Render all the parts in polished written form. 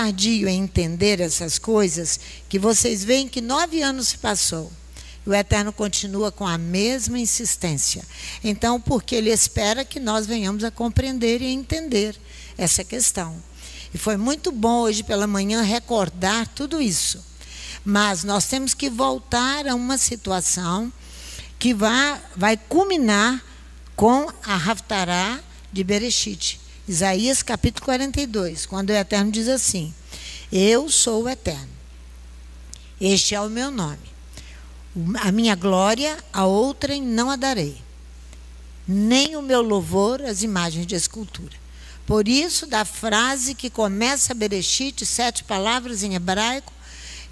tardio em entender essas coisas que vocês veem que 9 anos se passou. O Eterno continua com a mesma insistência. Então, porque Ele espera que nós venhamos a compreender e a entender essa questão. E foi muito bom hoje pela manhã recordar tudo isso. Mas nós temos que voltar a uma situação que vai culminar com a Haftará de Bereshit. Isaías capítulo 42, quando o Eterno diz assim: eu sou o Eterno, este é o meu nome. A minha glória a outrem não a darei, nem o meu louvor às imagens de escultura. Por isso, da frase que começa Bereshit, 7 palavras em hebraico,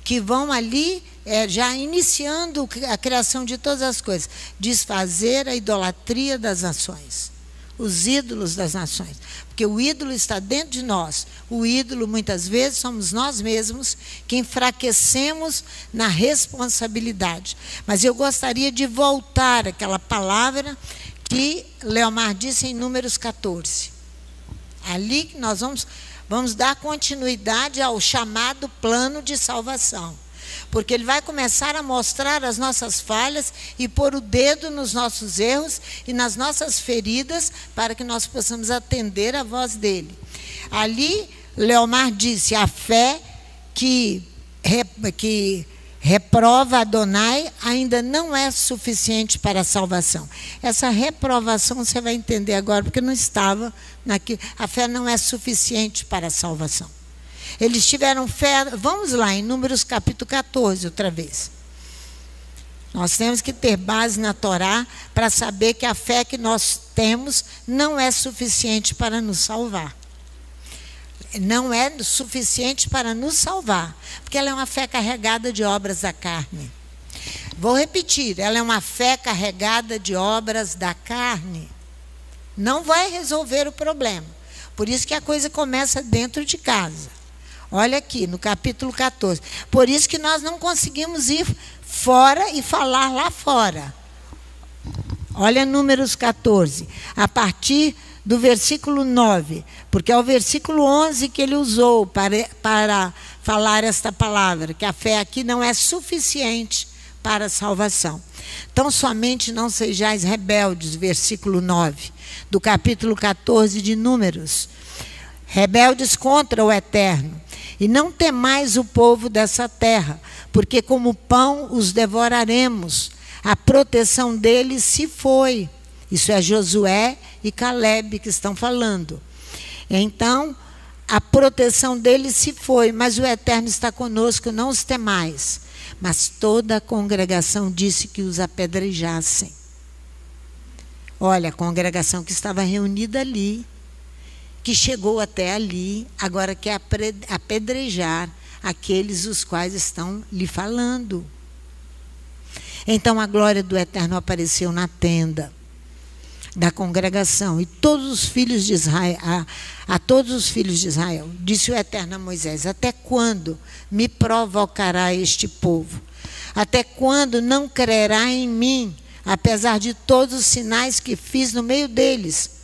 que vão ali, já iniciando a criação de todas as coisas, desfazer a idolatria das nações, os ídolos das nações. Porque o ídolo está dentro de nós. O ídolo, muitas vezes, somos nós mesmos que enfraquecemos na responsabilidade. Mas eu gostaria de voltar àquela palavra que Leomar disse em Números 14. Ali que nós vamos dar continuidade ao chamado plano de salvação. Porque ele vai começar a mostrar as nossas falhas e pôr o dedo nos nossos erros e nas nossas feridas para que nós possamos atender a voz dele. Ali, Leomar disse: a fé que reprova Adonai ainda não é suficiente para a salvação. Essa reprovação você vai entender agora, porque não estava naquilo. A fé não é suficiente para a salvação. Eles tiveram fé. Vamos lá, em Números capítulo 14, outra vez. Nós temos que ter base na Torá para saber que a fé que nós temos não é suficiente para nos salvar. Não é suficiente para nos salvar, porque ela é uma fé carregada de obras da carne. Vou repetir, ela é uma fé carregada de obras da carne. Não vai resolver o problema. Por isso que a coisa começa dentro de casa. Olha aqui, no capítulo 14. Por isso que nós não conseguimos ir fora e falar lá fora. Olha Números 14, a partir do versículo 9, porque é o versículo 11 que ele usou para falar esta palavra, que a fé aqui não é suficiente para a salvação. Então, somente não sejais rebeldes, versículo 9, do capítulo 14 de Números. Rebeldes contra o Eterno, e não temais o povo dessa terra, porque como pão os devoraremos. A proteção deles se foi. Isso é Josué e Calebe que estão falando. Então, a proteção deles se foi, mas o Eterno está conosco, não os temais. Mas toda a congregação disse que os apedrejassem. Olha, a congregação que estava reunida ali, que chegou até ali, agora quer apedrejar aqueles os quais estão lhe falando. Então a glória do Eterno apareceu na tenda da congregação, e todos os filhos de Israel, a todos os filhos de Israel, disse o Eterno a Moisés: até quando me provocará este povo? Até quando não crerá em mim, apesar de todos os sinais que fiz no meio deles?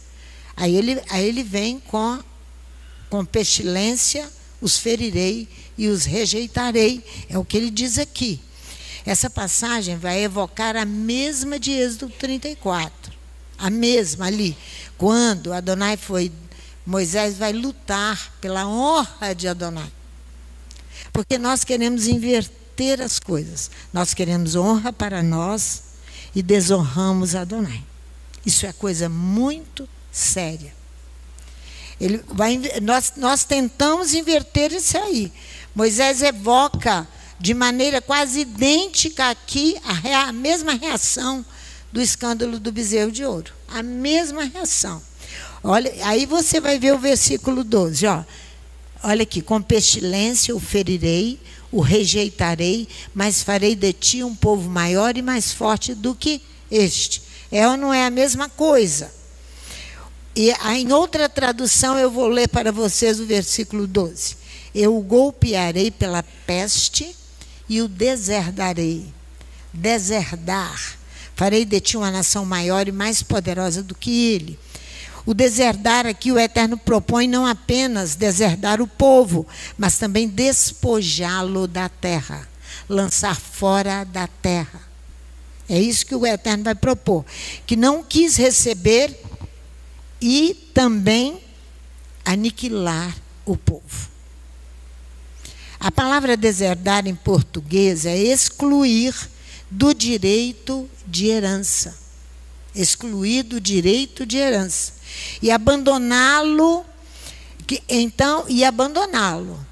Aí ele vem com pestilência, os ferirei e os rejeitarei. É o que ele diz aqui. Essa passagem vai evocar a mesma de Êxodo 34. A mesma ali. Quando Moisés vai lutar pela honra de Adonai. Porque nós queremos inverter as coisas. Nós queremos honra para nós e desonramos Adonai. Isso é coisa muito séria. Nós tentamos inverter isso aí. Moisés evoca de maneira quase idêntica aqui a mesma reação do escândalo do bezerro de ouro. A mesma reação. Olha, aí você vai ver o versículo 12. Ó. Olha aqui: com pestilência o ferirei, o rejeitarei, mas farei de ti um povo maior e mais forte do que este. É ou não é a mesma coisa? E em outra tradução eu vou ler para vocês o versículo 12. Eu o golpearei pela peste e o deserdarei. Deserdar. Farei de ti uma nação maior e mais poderosa do que ele. O deserdar aqui, o Eterno propõe não apenas deserdar o povo, mas também despojá-lo da terra, lançar fora da terra. É isso que o Eterno vai propor, que não quis receber e também aniquilar o povo. A palavra deserdar em português é excluir do direito de herança. Excluir do direito de herança. E abandoná-lo,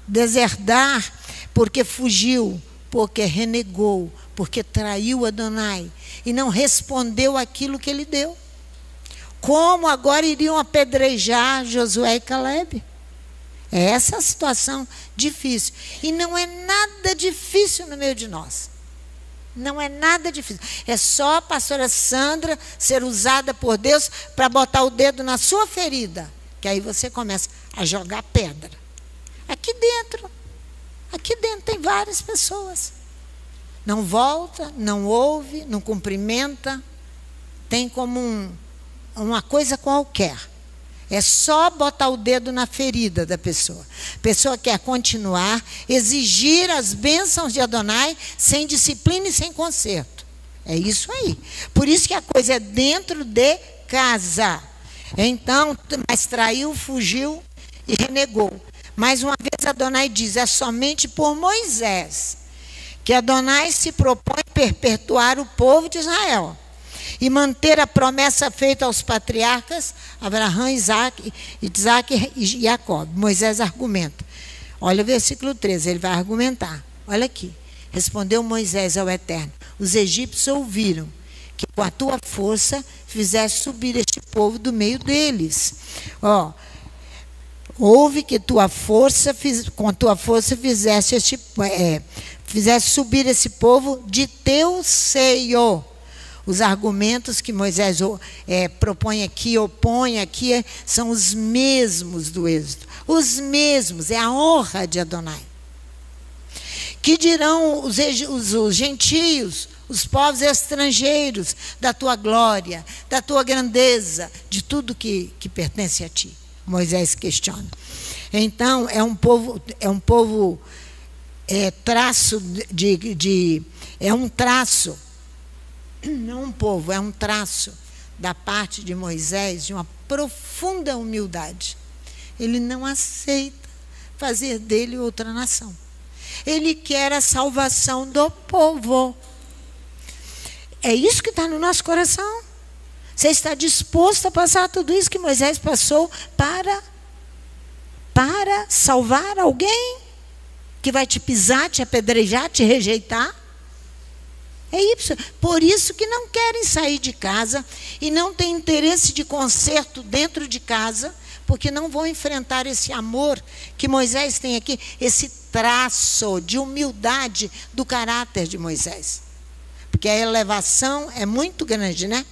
deserdar porque fugiu, porque renegou, porque traiu Adonai e não respondeu aquilo que ele deu. Como agora iriam apedrejar Josué e Calebe? É essa a situação difícil. E não é nada difícil no meio de nós. Não é nada difícil. É só a pastora Sandra ser usada por Deus para botar o dedo na sua ferida, que aí você começa a jogar pedra. Aqui dentro tem várias pessoas. Não volta, não ouve, não cumprimenta, tem como uma coisa qualquer. É só botar o dedo na ferida da pessoa. A pessoa quer continuar, exigir as bênçãos de Adonai sem disciplina e sem conserto. É isso aí. Por isso que a coisa é dentro de casa. Então, mas traiu, fugiu e renegou. Mais uma vez Adonai diz, é somente por Moisés que Adonai se propõe perpetuar o povo de Israel e manter a promessa feita aos patriarcas, Abraão, Isaac e Jacó. Moisés argumenta. Olha o versículo 13, ele vai argumentar. Olha aqui. Respondeu Moisés ao Eterno, os egípcios ouviram que com a tua força fizeste subir este povo do meio deles. Ouve que com a tua força fizeste subir esse povo de teu seio. Os argumentos que Moisés propõe aqui, opõe aqui, são os mesmos do Êxodo. Os mesmos, é a honra de Adonai. Que dirão os gentios, os povos estrangeiros, da tua glória, da tua grandeza, de tudo que pertence a ti? Moisés questiona. Então, é um povo não um povo, é um traço da parte de Moisés de uma profunda humildade. Ele não aceita fazer dele outra nação. Ele quer a salvação do povo. É isso que está no nosso coração. Você está disposto a passar tudo isso que Moisés passou para salvar alguém que vai te pisar, te apedrejar, te rejeitar? É isso. Por isso que não querem sair de casa e não têm interesse de conserto dentro de casa, porque não vão enfrentar esse amor que Moisés tem aqui, esse traço de humildade do caráter de Moisés. Porque a elevação é muito grande, né?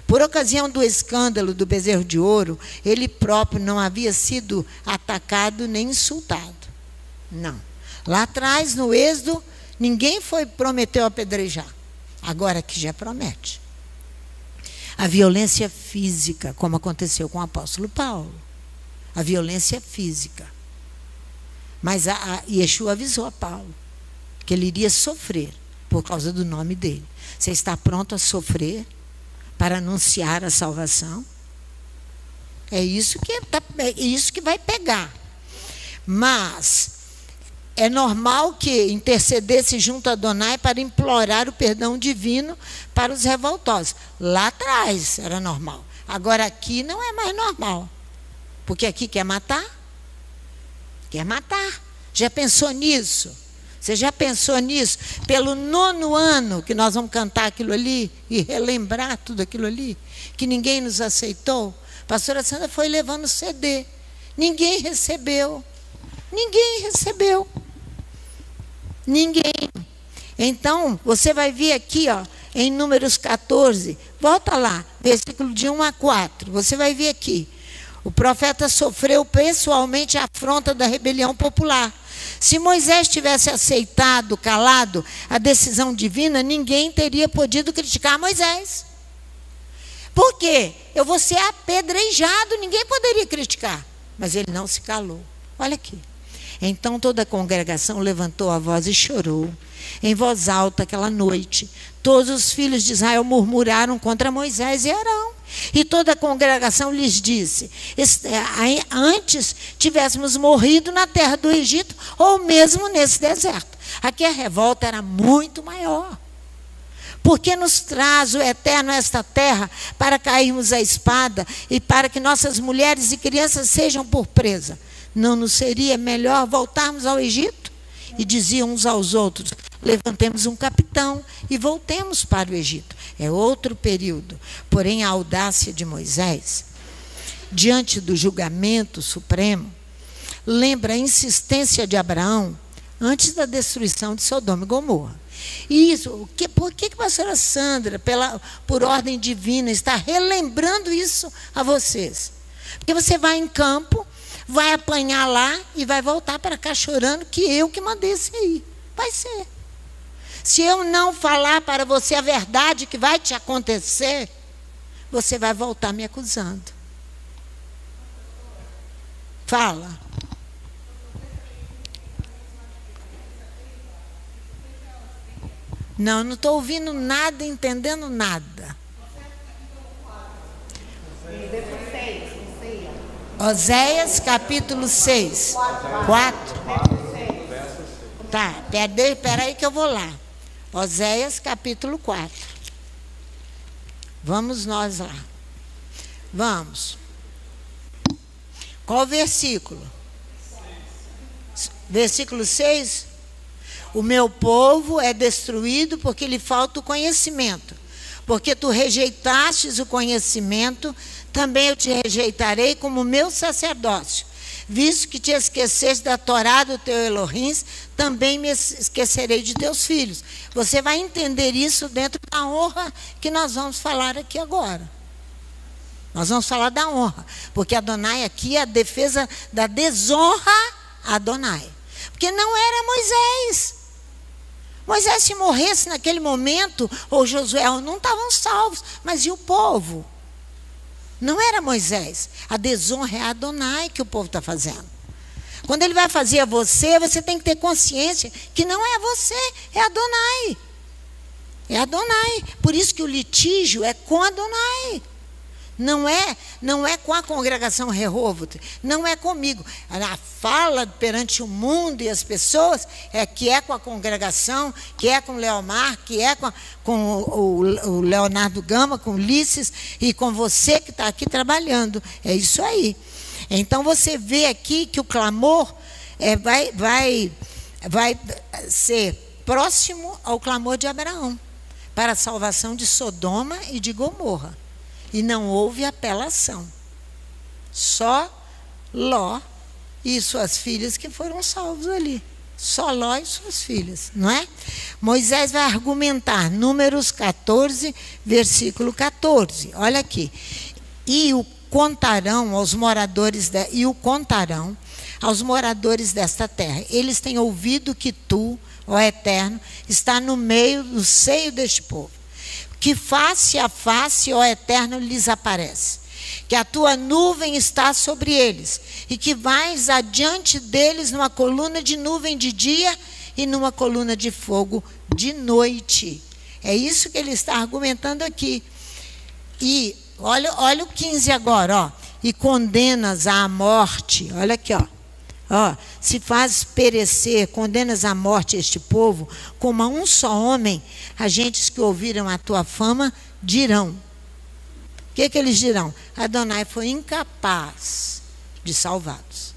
Por ocasião do escândalo do bezerro de ouro, ele próprio não havia sido atacado nem insultado. Não. Lá atrás, no Êxodo, ninguém prometeu apedrejar. Agora que já promete. A violência física, como aconteceu com o apóstolo Paulo. A violência física. Mas Yeshua avisou a Paulo que ele iria sofrer por causa do nome dele. Você está pronto a sofrer para anunciar a salvação? É isso que vai pegar. Mas é normal que intercedesse junto a Adonai para implorar o perdão divino para os revoltosos. Lá atrás era normal. Agora aqui não é mais normal. Porque aqui quer matar? Quer matar. Já pensou nisso? Você já pensou nisso? Pelo 9º ano que nós vamos cantar aquilo ali e relembrar tudo aquilo ali, que ninguém nos aceitou. A pastora Sandra foi levando CD. Ninguém recebeu. Ninguém recebeu. Ninguém. Então, você vai ver aqui, em Números 14, volta lá, versículo de 1 a 4, você vai ver aqui. O profeta sofreu pessoalmente a afronta da rebelião popular. Se Moisés tivesse aceitado, calado, a decisão divina, ninguém teria podido criticar Moisés. Por quê? Eu vou ser apedrejado, ninguém poderia criticar. Mas ele não se calou. Olha aqui. Então toda a congregação levantou a voz e chorou em voz alta aquela noite. Todos os filhos de Israel murmuraram contra Moisés e Arão. E toda a congregação lhes disse: antes tivéssemos morrido na terra do Egito, ou mesmo nesse deserto. Aqui a revolta era muito maior. Porque nos traz o Eterno a esta terra para cairmos à espada e para que nossas mulheres e crianças sejam por presa? Não nos seria melhor voltarmos ao Egito? E diziam uns aos outros: levantemos um capitão e voltemos para o Egito. É outro período. Porém, a audácia de Moisés, diante do julgamento supremo, lembra a insistência de Abraão antes da destruição de Sodoma e Gomorra. E isso, por que a pastora Sandra, por ordem divina, está relembrando isso a vocês? Porque você vai em campo, vai apanhar lá e vai voltar para cá chorando que eu que mandei você ir. Vai ser. Se eu não falar para você a verdade que vai te acontecer, você vai voltar me acusando. Fala. Não estou ouvindo nada, entendendo nada. Oséias capítulo 6. 4. Tá, espera aí que eu vou lá. Oséias capítulo 4. Vamos nós lá. Vamos. Qual versículo? Versículo 6. O meu povo é destruído porque lhe falta o conhecimento. Porque tu rejeitastes o conhecimento, também eu te rejeitarei como meu sacerdócio. Visto que te esqueceste da Torá do teu Elohim, também me esquecerei de teus filhos. Você vai entender isso dentro da honra que nós vamos falar aqui agora. Nós vamos falar da honra. Porque Adonai aqui é a defesa da desonra a Adonai. Porque não era Moisés. Moisés, se morresse naquele momento, ou Josué, não estavam salvos. Mas e o povo? Não era Moisés. A desonra é a Adonai que o povo está fazendo. Quando ele vai fazer a você, você tem que ter consciência que não é você, é Adonai. É Adonai. Por isso que o litígio é com Adonai. Não é com a congregação Rehoboth, não é comigo. A fala perante o mundo e as pessoas é que é com a congregação, que é com o Leomar, que é com o Leonardo Gama, com o Ulisses e com você que está aqui trabalhando. É isso aí. Então você vê aqui que o clamor vai ser próximo ao clamor de Abraão para a salvação de Sodoma e de Gomorra. E não houve apelação. Só Ló e suas filhas que foram salvos ali. Só Ló e suas filhas, não é? Moisés vai argumentar, Números 14, versículo 14. Olha aqui. E o contarão aos moradores desta terra. Eles têm ouvido que tu, ó Eterno, está no meio do seio deste povo. Que face a face, ó Eterno, lhes aparece. Que a tua nuvem está sobre eles. E que vais adiante deles numa coluna de nuvem de dia e numa coluna de fogo de noite. É isso que ele está argumentando aqui. E olha o 15 agora, ó. E condenas à morte. Olha aqui, ó. Se fazes perecer, condenas à morte este povo, como a um só homem, agentes que ouviram a tua fama dirão. O que eles dirão? Adonai foi incapaz de salvá-los.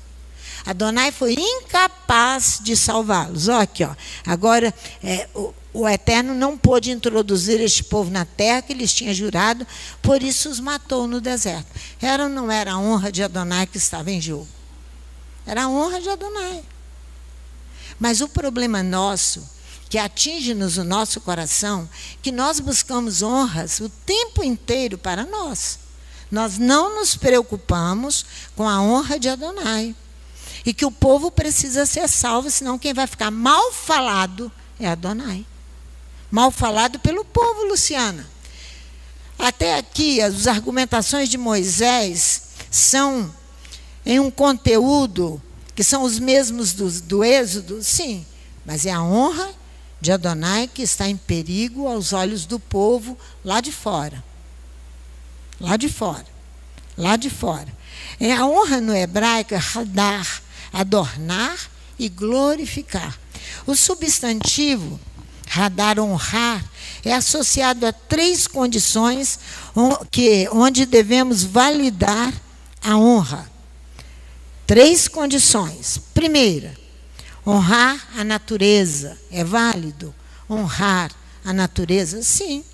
Adonai foi incapaz de salvá-los. Olha aqui, ó. Agora, o Eterno não pôde introduzir este povo na terra que lhes tinha jurado, por isso os matou no deserto. Era ou não era a honra de Adonai que estava em jogo? Era a honra de Adonai. Mas o problema nosso, que atinge-nos o nosso coração, que nós buscamos honras o tempo inteiro para nós. Nós não nos preocupamos com a honra de Adonai. E que o povo precisa ser salvo, senão quem vai ficar mal falado é Adonai. Mal falado pelo povo, Luciana. Até aqui, as argumentações de Moisés são em um conteúdo que são os mesmos do Êxodo, sim, mas é a honra de Adonai que está em perigo aos olhos do povo lá de fora. Lá de fora. Lá de fora. A honra no hebraico é hadar, adornar e glorificar. O substantivo hadar, honrar, é associado a 3 condições onde devemos validar a honra. 3 condições. Primeira, honrar a natureza. É válido honrar a natureza? Sim.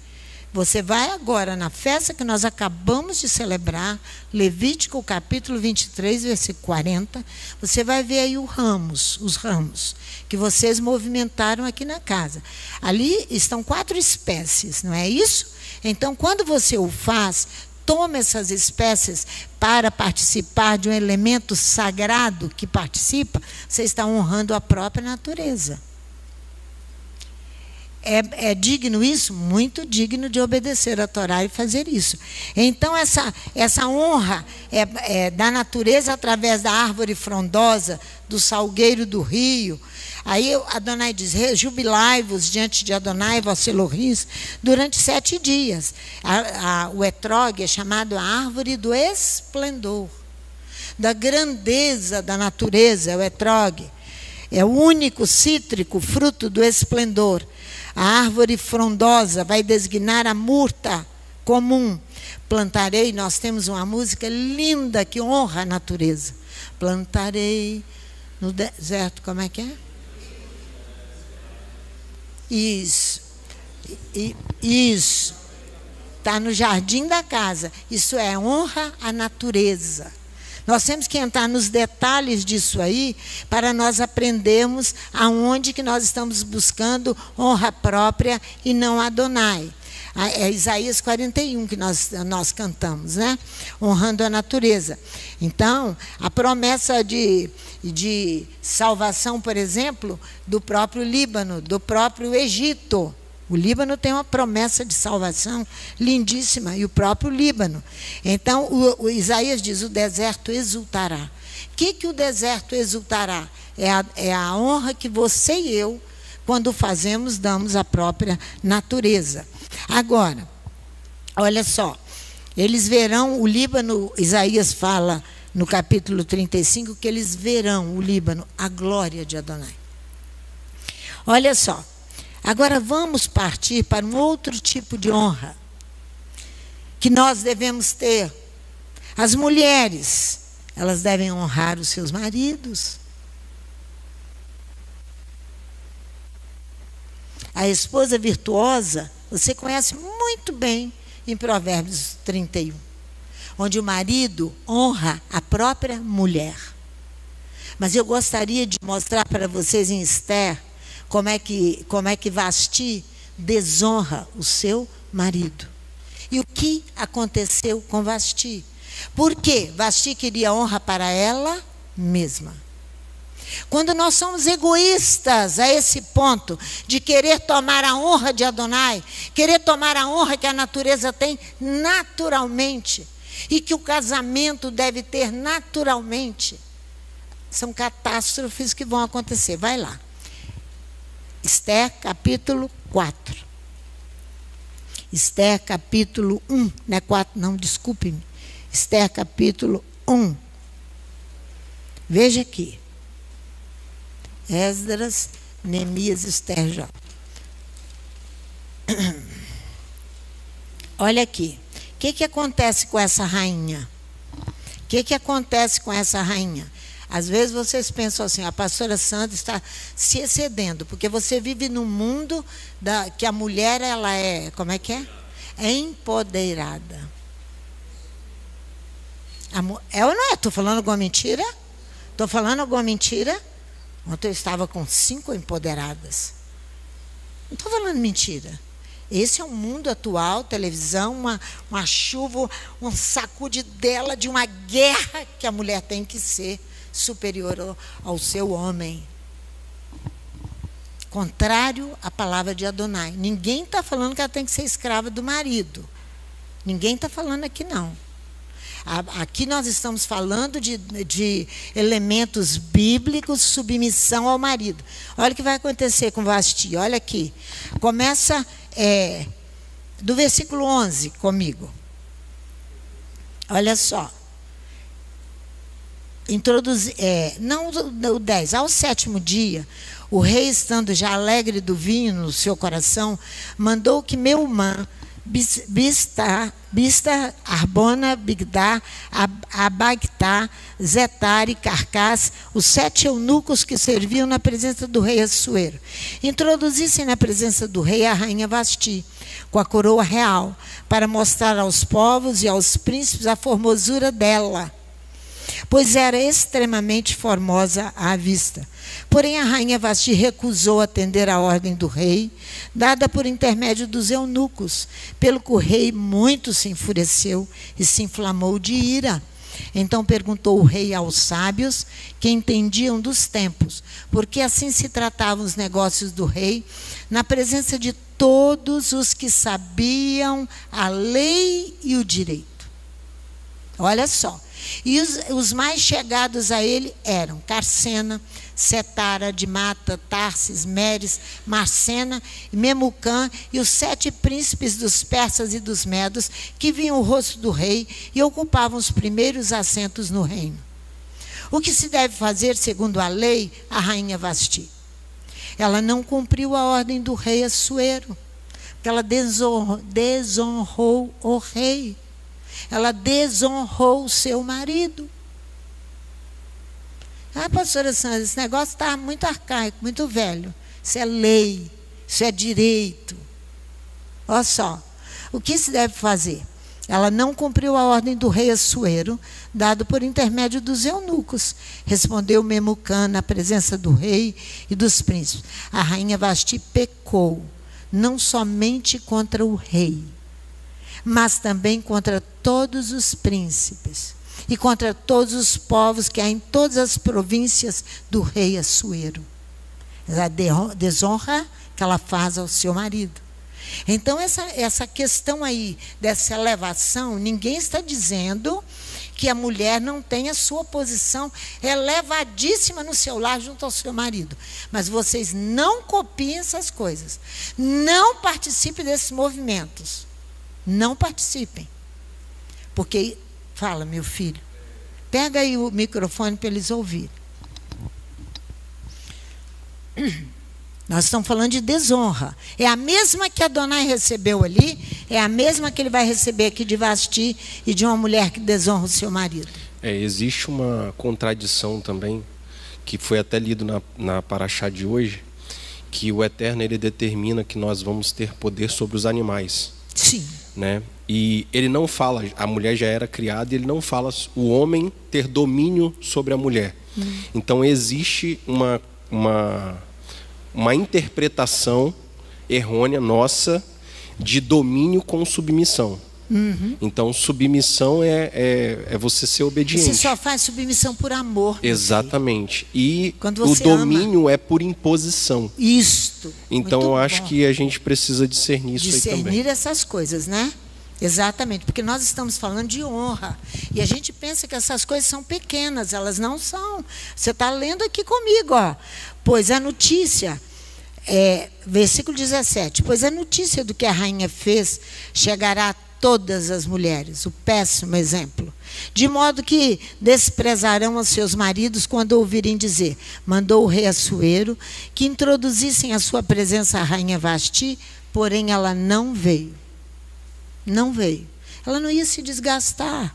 Você vai agora na festa que nós acabamos de celebrar, Levítico capítulo 23, versículo 40, você vai ver aí os ramos que vocês movimentaram aqui na casa. Ali estão 4 espécies, não é isso? Então, quando você o faz, toma essas espécies para participar de um elemento sagrado que participa, você está honrando a própria natureza. É digno isso? Muito digno de obedecer a Torá e fazer isso. Então, essa honra da natureza através da árvore frondosa, do salgueiro do rio. Aí Adonai diz, jubilai-vos diante de Adonai, vosso Elohim, durante 7 dias. O etrog é chamado a árvore do esplendor, da grandeza da natureza, é o etrog. É o único cítrico fruto do esplendor. A árvore frondosa vai designar a murta comum. Plantarei, nós temos uma música linda que honra a natureza. Plantarei no deserto, como é que é? Isso. Isso. Está no jardim da casa. Isso é honra à natureza. Nós temos que entrar nos detalhes disso aí para nós aprendermos aonde que nós estamos buscando honra própria e não Adonai. É Isaías 41 que nós cantamos, né? Honrando a natureza. Então, a promessa de salvação, por exemplo, do próprio Líbano, do próprio Egito. O Líbano tem uma promessa de salvação lindíssima, e o próprio Líbano. Então, o Isaías diz, o deserto exultará. O que o deserto exultará? É a honra que você e eu, quando fazemos, damos à própria natureza. Agora, olha só, eles verão o Líbano, Isaías fala no capítulo 35, que eles verão o Líbano, a glória de Adonai. Olha só. Agora vamos partir para um outro tipo de honra que nós devemos ter. As mulheres, elas devem honrar os seus maridos. A esposa virtuosa, você conhece muito bem em Provérbios 31, onde o marido honra a própria mulher. Mas eu gostaria de mostrar para vocês em Esther como é que Vasti desonra o seu marido. E o que aconteceu com Vasti? Por quê? Vasti queria honra para ela mesma. Quando nós somos egoístas a esse ponto de querer tomar a honra de Adonai, querer tomar a honra que a natureza tem naturalmente, e que o casamento deve ter naturalmente, são catástrofes que vão acontecer. Vai lá. Esther capítulo 4. Esther capítulo 1. Não é 4, não, desculpe-me. Esther capítulo 1. Veja aqui. Esdras, Neemias, Esther, Jó. Olha aqui. O que acontece com essa rainha? O que acontece com essa rainha? Às vezes vocês pensam assim, a pastora Sandra está se excedendo, porque você vive num mundo que a mulher, ela é, como é que é? É empoderada. É ou não é? Estou falando alguma mentira? Estou falando alguma mentira? Ontem eu estava com 5 empoderadas. Não estou falando mentira. Esse é o mundo atual, televisão, uma chuva, um sacude dela de uma guerra que a mulher tem que ser superior ao seu homem. Contrário à palavra de Adonai. Ninguém está falando que ela tem que ser escrava do marido. Ninguém está falando aqui, não. Aqui nós estamos falando de elementos bíblicos, submissão ao marido. Olha o que vai acontecer com Vasti. Olha aqui. Começa do versículo 11 comigo. Olha só. Não o 10. Ao 7º dia, o rei, estando já alegre do vinho no seu coração, mandou que Meumã, Bista, Arbona, Bigdá, Abagtá, Zetar e Carcás, os 7 eunucos que serviam na presença do rei Assuero, introduzissem na presença do rei a rainha Vasti, com a coroa real, para mostrar aos povos e aos príncipes a formosura dela, pois era extremamente formosa à vista. Porém, a rainha Vasti recusou atender à ordem do rei, dada por intermédio dos eunucos, pelo que o rei muito se enfureceu e se inflamou de ira. Então perguntou o rei aos sábios, que entendiam dos tempos, porque assim se tratavam os negócios do rei, na presença de todos os que sabiam a lei e o direito. Olha só. E os mais chegados a ele eram Carcena, Setara, Dimata, Tarsis, Meres, Marcena, Memucã e os 7 príncipes dos persas e dos medos que viam o rosto do rei e ocupavam os primeiros assentos no reino. O que se deve fazer segundo a lei, a rainha Vasti? Ela não cumpriu a ordem do rei Assuero, porque ela desonrou o rei. Ela desonrou o seu marido. Pastora Sandra, esse negócio está muito arcaico, muito velho. Isso é lei, isso é direito. Olha só, o que se deve fazer? Ela não cumpriu a ordem do rei Assuero, dado por intermédio dos eunucos. Respondeu Memucã na presença do rei e dos príncipes. A rainha Vasti pecou, não somente contra o rei, mas também contra todos os príncipes e contra todos os povos que há em todas as províncias do rei Assuero. A desonra que ela faz ao seu marido. Então, essa questão aí, dessa elevação, ninguém está dizendo que a mulher não tem a sua posição elevadíssima no seu lar junto ao seu marido. Mas vocês não copiem essas coisas. Não participem desses movimentos. Não participem. Porque, fala, meu filho, pega aí o microfone para eles ouvirem. Nós estamos falando de desonra. É a mesma que Adonai recebeu ali, é a mesma que ele vai receber aqui de Vasti e de uma mulher que desonra o seu marido. Existe uma contradição também, que foi até lido na paraxá de hoje, que o Eterno ele determina que nós vamos ter poder sobre os animais. Sim. Né? E ele não fala, a mulher já era criada, e ele não fala o homem ter domínio sobre a mulher. Então existe uma interpretação errônea nossa de domínio com submissão. Então submissão é você ser obediente. Você só faz submissão por amor. Exatamente. E o domínio ama, é por imposição. Isto. Então eu acho que a gente precisa discernir isso aí também. Discernir essas coisas, né? Exatamente, porque nós estamos falando de honra. E a gente pensa que essas coisas são pequenas, elas não são. Você está lendo aqui comigo, ó. Pois a notícia, versículo 17, pois a notícia do que a rainha fez chegará a todas as mulheres, o péssimo exemplo, de modo que desprezarão os seus maridos quando ouvirem dizer, mandou o rei Assuero que introduzissem à sua presença a rainha Vasti, porém ela não veio. Não veio. Ela não ia se desgastar.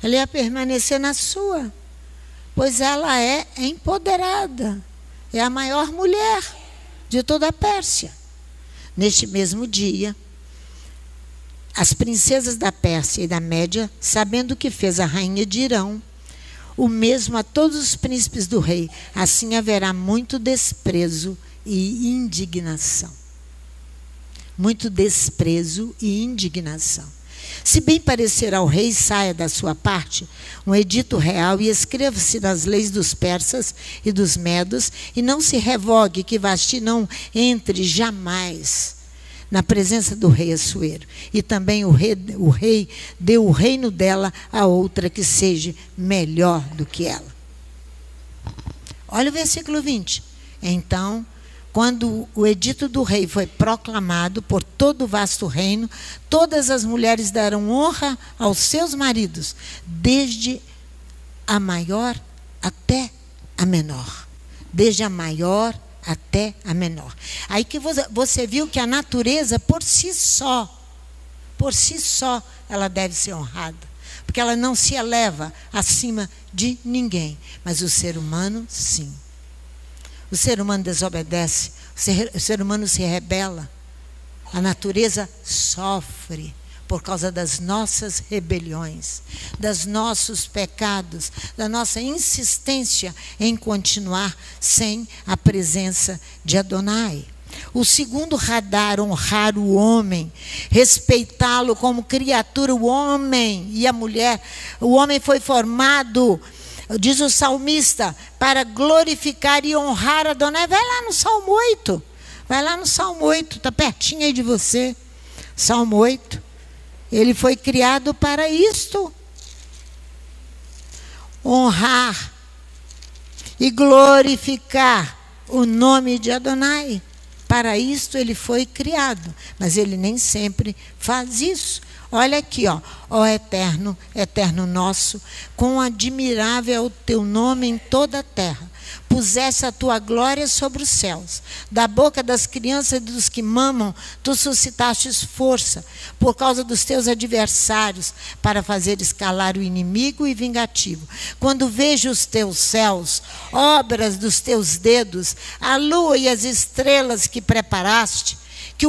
Ela ia permanecer na sua. Pois ela é empoderada. É a maior mulher de toda a Pérsia. Neste mesmo dia, as princesas da Pérsia e da Média, sabendo o que fez a rainha de Irão, o mesmo a todos os príncipes do rei, assim haverá muito desprezo e indignação. Muito desprezo e indignação. Se bem parecer ao rei, saia da sua parte um edito real e escreva-se nas leis dos persas e dos medos, e não se revogue que Vasti não entre jamais na presença do rei Assuero. E também o rei deu o reino dela a outra que seja melhor do que ela. Olha o versículo 20. Então, quando o edito do rei foi proclamado por todo o vasto reino, todas as mulheres deram honra aos seus maridos, desde a maior até a menor. Desde a maior até a menor. Aí que você viu que a natureza, por si só, ela deve ser honrada. Porque ela não se eleva acima de ninguém. Mas o ser humano, sim. O ser humano desobedece, o ser humano se rebela. A natureza sofre por causa das nossas rebeliões, dos nossos pecados, da nossa insistência em continuar sem a presença de Adonai. O segundo radar, honrar o homem, respeitá-lo como criatura, o homem e a mulher. O homem foi formado, diz o salmista, para glorificar e honrar Adonai. Vai lá no Salmo 8. Vai lá no Salmo 8, está pertinho aí de você. Salmo 8. Ele foi criado para isto. Honrar e glorificar o nome de Adonai. Para isto ele foi criado. Mas ele nem sempre faz isso. Olha aqui, ó eterno, eterno nosso, quão admirável é o teu nome em toda a terra. Puseste a tua glória sobre os céus. Da boca das crianças e dos que mamam, tu suscitaste força, por causa dos teus adversários, para fazer escalar o inimigo e vingativo. Quando vejo os teus céus, obras dos teus dedos, a lua e as estrelas que preparaste, que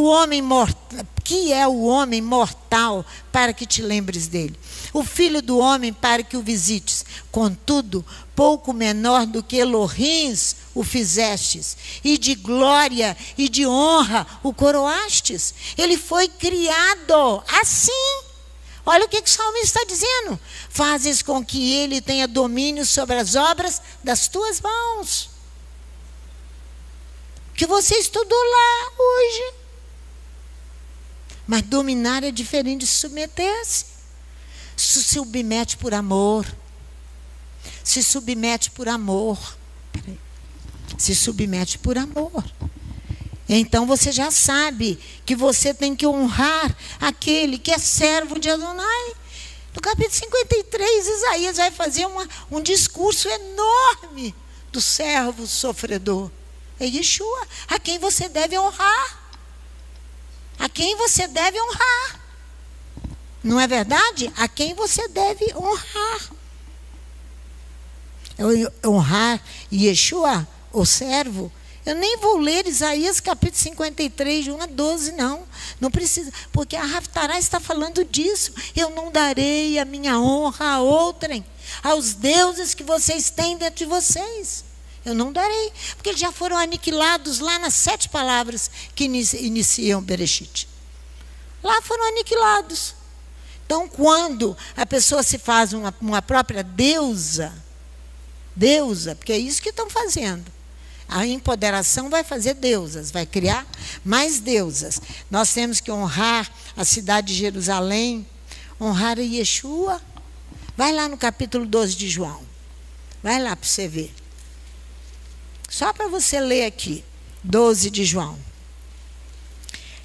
é o homem mortal para que te lembres dele? O filho do homem para que o visites. Contudo, pouco menor do que Elohims o fizestes, e de glória e de honra o coroastes. Ele foi criado assim. Olha o que o salmista está dizendo. Fazes com que ele tenha domínio sobre as obras das tuas mãos. Que você estudou lá hoje. Mas dominar é diferente de submeter-se. Se submete por amor. Se submete por amor. Se submete por amor. Então você já sabe que você tem que honrar aquele que é servo de Adonai. No capítulo 53, Isaías vai fazer um discurso enorme do servo sofredor. É Yeshua, a quem você deve honrar. A quem você deve honrar. Não é verdade? A quem você deve honrar. Honrar Yeshua, o servo. Eu nem vou ler Isaías capítulo 53, de 1 a 12, não. Não precisa, porque a Haftará está falando disso. Eu não darei a minha honra a outrem, aos deuses que vocês têm dentro de vocês. Eu não darei, porque eles já foram aniquilados lá nas 7 palavras que iniciam Bereshit. Lá foram aniquilados. Então, quando a pessoa se faz uma própria deusa, porque é isso que estão fazendo. A empoderação vai fazer deusas, vai criar mais deusas. Nós temos que honrar a cidade de Jerusalém, honrar a Yeshua. Vai lá no capítulo 12 de João. Vai lá para você ver. Só para você ler aqui, 12 de João.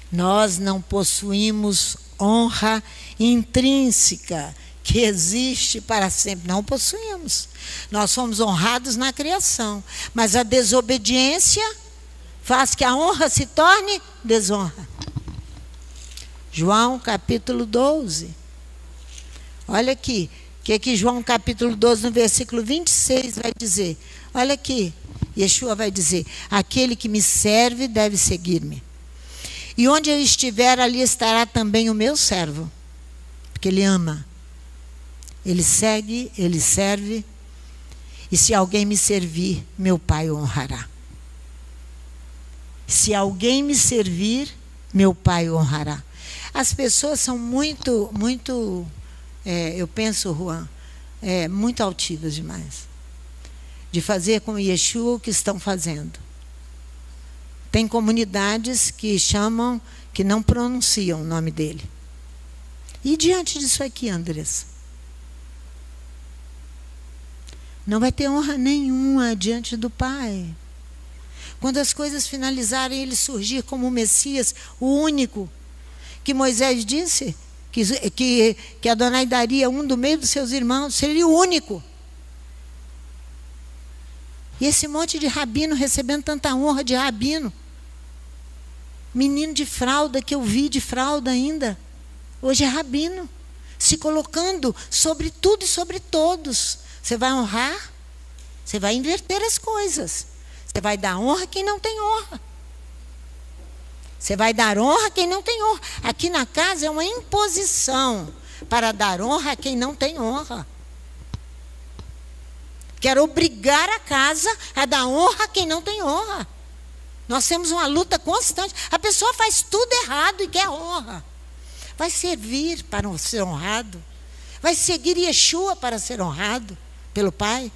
Nós não possuímos honra intrínseca que existe para sempre. Não possuímos. Nós fomos honrados na criação. Mas a desobediência faz que a honra se torne desonra. João capítulo 12. Olha aqui. O que João capítulo 12, no versículo 26 vai dizer? Olha aqui. Yeshua vai dizer: aquele que me serve deve seguir-me. E onde eu estiver, ali estará também o meu servo. Porque ele ama. Ele segue, ele serve. E se alguém me servir, meu Pai o honrará. Se alguém me servir, meu Pai o honrará. As pessoas são muito, eu penso, Juan, muito altivas demais. De fazer com Yeshua o que estão fazendo. Tem comunidades que chamam que não pronunciam o nome dele. E diante disso aqui, Andressa? Não vai ter honra nenhuma diante do Pai. Quando as coisas finalizarem, ele surgir como o Messias, o único, que Moisés disse que Adonai daria um do meio dos seus irmãos, seria o único. E esse monte de rabino recebendo tanta honra de rabino. Menino de fralda, que eu vi de fralda ainda. Hoje é rabino. Se colocando sobre tudo e sobre todos. Você vai honrar? Você vai inverter as coisas. Você vai dar honra a quem não tem honra. Você vai dar honra a quem não tem honra. Aqui na casa é uma imposição para dar honra a quem não tem honra. Quero obrigar a casa a dar honra a quem não tem honra. Nós temos uma luta constante. A pessoa faz tudo errado e quer honra. Vai servir para ser honrado. Vai seguir Yeshua para ser honrado pelo Pai.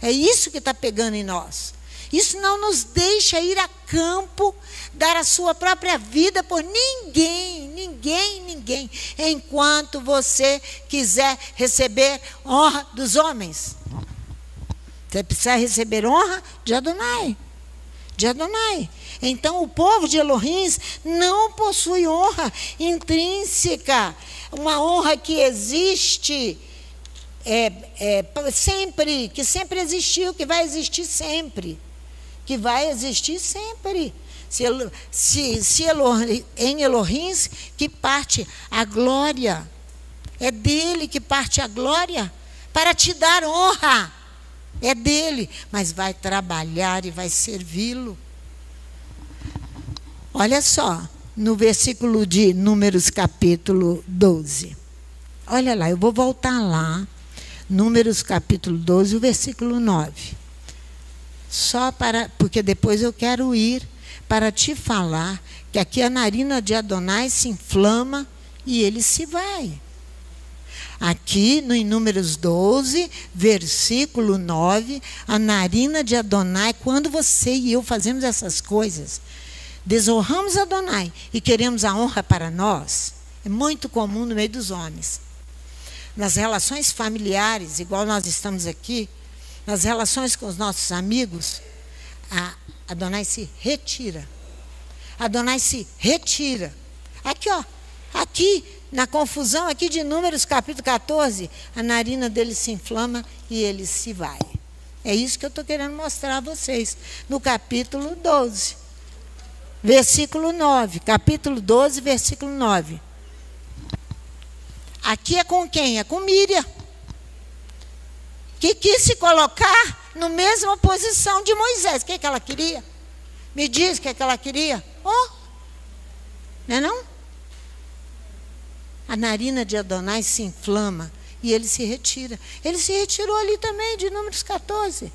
É isso que está pegando em nós. Isso não nos deixa ir a campo, dar a sua própria vida por ninguém, enquanto você quiser receber honra dos homens. Você precisa receber honra de Adonai. De Adonai. Então o povo de Elohim não possui honra intrínseca, uma honra que existe sempre, que sempre existiu, que vai existir sempre. Que vai existir sempre. Em Elohim que parte a glória. É dele que parte a glória para te dar honra. É dele, mas vai trabalhar e vai servi-lo. Olha só, no versículo de Números capítulo 12. Olha lá, eu vou voltar lá. Números capítulo 12, o versículo 9. Porque depois eu quero ir para te falar que aqui a narina de Adonai se inflama e ele se vai. Aqui no Números 12, versículo 9, a narina de Adonai, quando você e eu fazemos essas coisas, desonramos Adonai e queremos a honra para nós, é muito comum no meio dos homens. Nas relações familiares, igual nós estamos aqui, nas relações com os nossos amigos, Adonai se retira. Adonai se retira. Aqui, ó, aqui, na confusão aqui de Números, capítulo 14, a narina dele se inflama e ele se vai. É isso que eu estou querendo mostrar a vocês. No capítulo 12, versículo 9. Capítulo 12, versículo 9. Aqui é com quem? É com Míriam. Que quis se colocar na mesma posição de Moisés. O que ela queria? Me diz o que ela queria. Oh, não é não? A narina de Adonai se inflama e ele se retira. Ele se retirou ali também, de Números 14.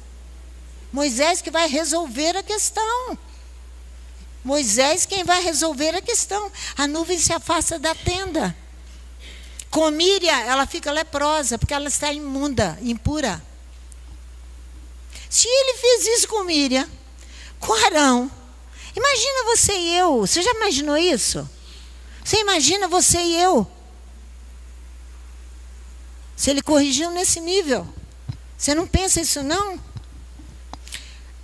Moisés que vai resolver a questão. Moisés quem vai resolver a questão. A nuvem se afasta da tenda. Com Míriam, ela fica leprosa, porque ela está imunda, impura. Se ele fez isso com Míriam, com Arão, imagina você e eu. Você já imaginou isso? Você imagina você e eu? Se ele corrigiu nesse nível. Você não pensa isso, não?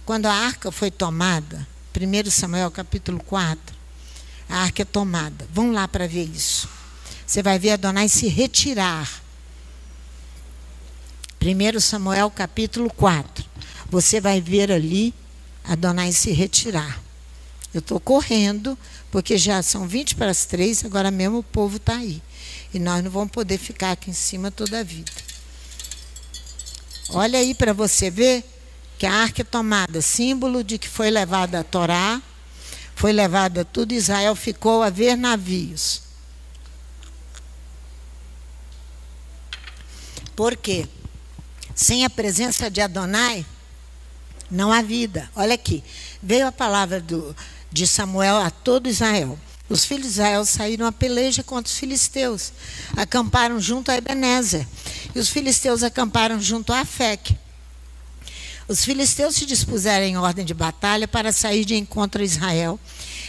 Quando a arca foi tomada, 1 Samuel capítulo 4, a arca é tomada. Vamos lá para ver isso. Você vai ver Adonai se retirar. 1 Samuel capítulo 4. Você vai ver ali Adonai se retirar. Eu estou correndo, porque já são 3:20, agora mesmo o povo está aí. E nós não vamos poder ficar aqui em cima toda a vida. Olha aí para você ver que a arca é tomada, símbolo de que foi levada a Torá, foi levada tudo, Israel ficou a ver navios. Por quê? Sem a presença de Adonai, não há vida. Olha aqui, veio a palavra de Samuel a todo Israel. Os filhos de Israel saíram a peleja contra os filisteus. Acamparam junto a Ebenezer. E os filisteus acamparam junto a Afec. Os filisteus se dispuseram em ordem de batalha para sair de encontro a Israel.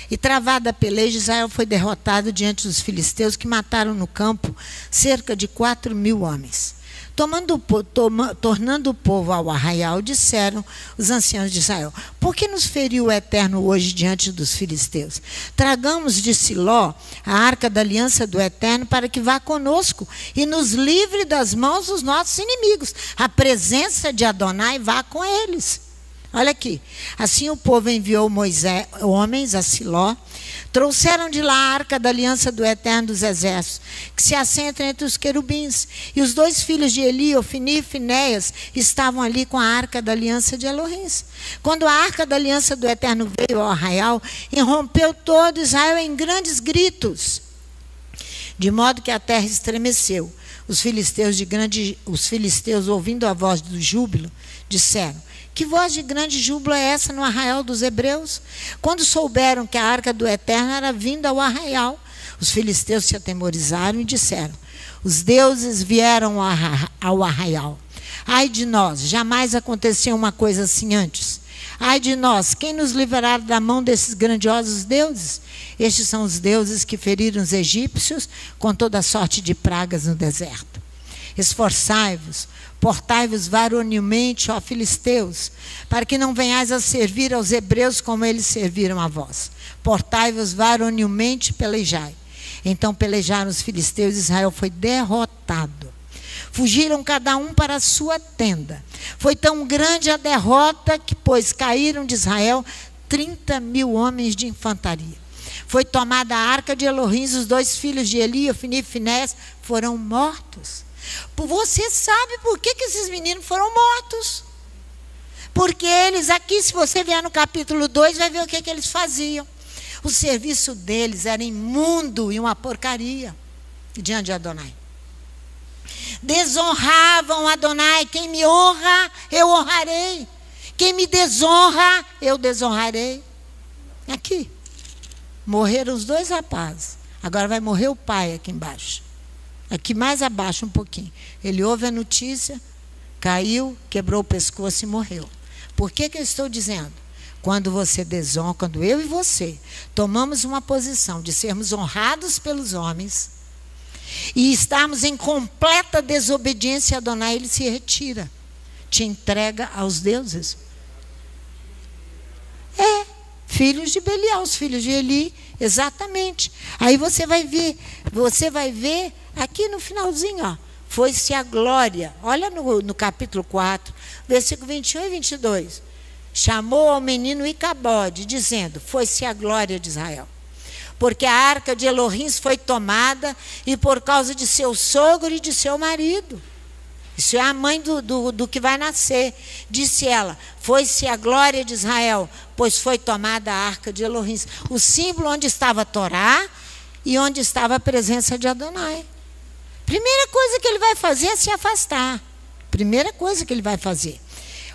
E travada a peleja, Israel foi derrotado diante dos filisteus, que mataram no campo cerca de 4.000 homens. Tornando o povo ao arraial, disseram os anciãos de Israel: por que nos feriu o Eterno hoje diante dos filisteus? Tragamos de Siló a arca da aliança do Eterno, para que vá conosco e nos livre das mãos dos nossos inimigos. A presença de Adonai vá com eles. Olha aqui. Assim o povo enviou homens a Siló, trouxeram de lá a arca da aliança do Eterno dos Exércitos, que se assenta entre os querubins. E os 2 filhos de Eli, Ofni e Finéias, estavam ali com a arca da aliança de Elohim. Quando a arca da aliança do Eterno veio ao arraial, irrompeu todo Israel em grandes gritos, de modo que a terra estremeceu. Os filisteus, ouvindo a voz do júbilo, disseram: que voz de grande júbilo é essa no arraial dos hebreus? Quando souberam que a arca do Eterno era vinda ao arraial, os filisteus se atemorizaram e disseram: os deuses vieram ao arraial. Ai de nós, jamais aconteceu uma coisa assim antes. Ai de nós, quem nos livrará da mão desses grandiosos deuses? Estes são os deuses que feriram os egípcios com toda sorte de pragas no deserto. Esforçai-vos, portai-vos varonilmente, ó filisteus, para que não venhais a servir aos hebreus como eles serviram a vós. Portai-vos varonilmente, pelejai. Então pelejaram os filisteus e Israel foi derrotado. Fugiram cada um para a sua tenda. Foi tão grande a derrota que, pois, caíram de Israel 30.000 homens de infantaria. Foi tomada a arca de Elohim, os 2 filhos de Eli, Ofni e Finéias, foram mortos. Você sabe por que esses meninos foram mortos? Porque eles aqui, se você vier no capítulo 2, vai ver o que eles faziam. O serviço deles era imundo e uma porcaria diante de Adonai. Desonravam Adonai. Quem me honra, eu honrarei. Quem me desonra, eu desonrarei. Aqui. Morreram os 2 rapazes. Agora vai morrer o pai aqui embaixo. Aqui mais abaixo um pouquinho. Ele ouve a notícia, caiu, quebrou o pescoço e morreu. Por que eu estou dizendo? Quando você desonra, quando eu e você tomamos uma posição de sermos honrados pelos homens e estarmos em completa desobediência a Adonai, ele se retira, te entrega aos deuses. Filhos de Belial, os filhos de Eli, exatamente. Aí você vai ver aqui no finalzinho, ó, foi-se a glória. Olha no capítulo 4, versículo 21 e 22. Chamou ao menino Icabode, dizendo: foi-se a glória de Israel. Porque a arca de Elohim foi tomada, e por causa de seu sogro e de seu marido. Isso é a mãe do que vai nascer. Disse ela: foi-se a glória de Israel, pois foi tomada a arca de Elohim. O símbolo onde estava a Torá e onde estava a presença de Adonai. Primeira coisa que ele vai fazer é se afastar. Primeira coisa que ele vai fazer.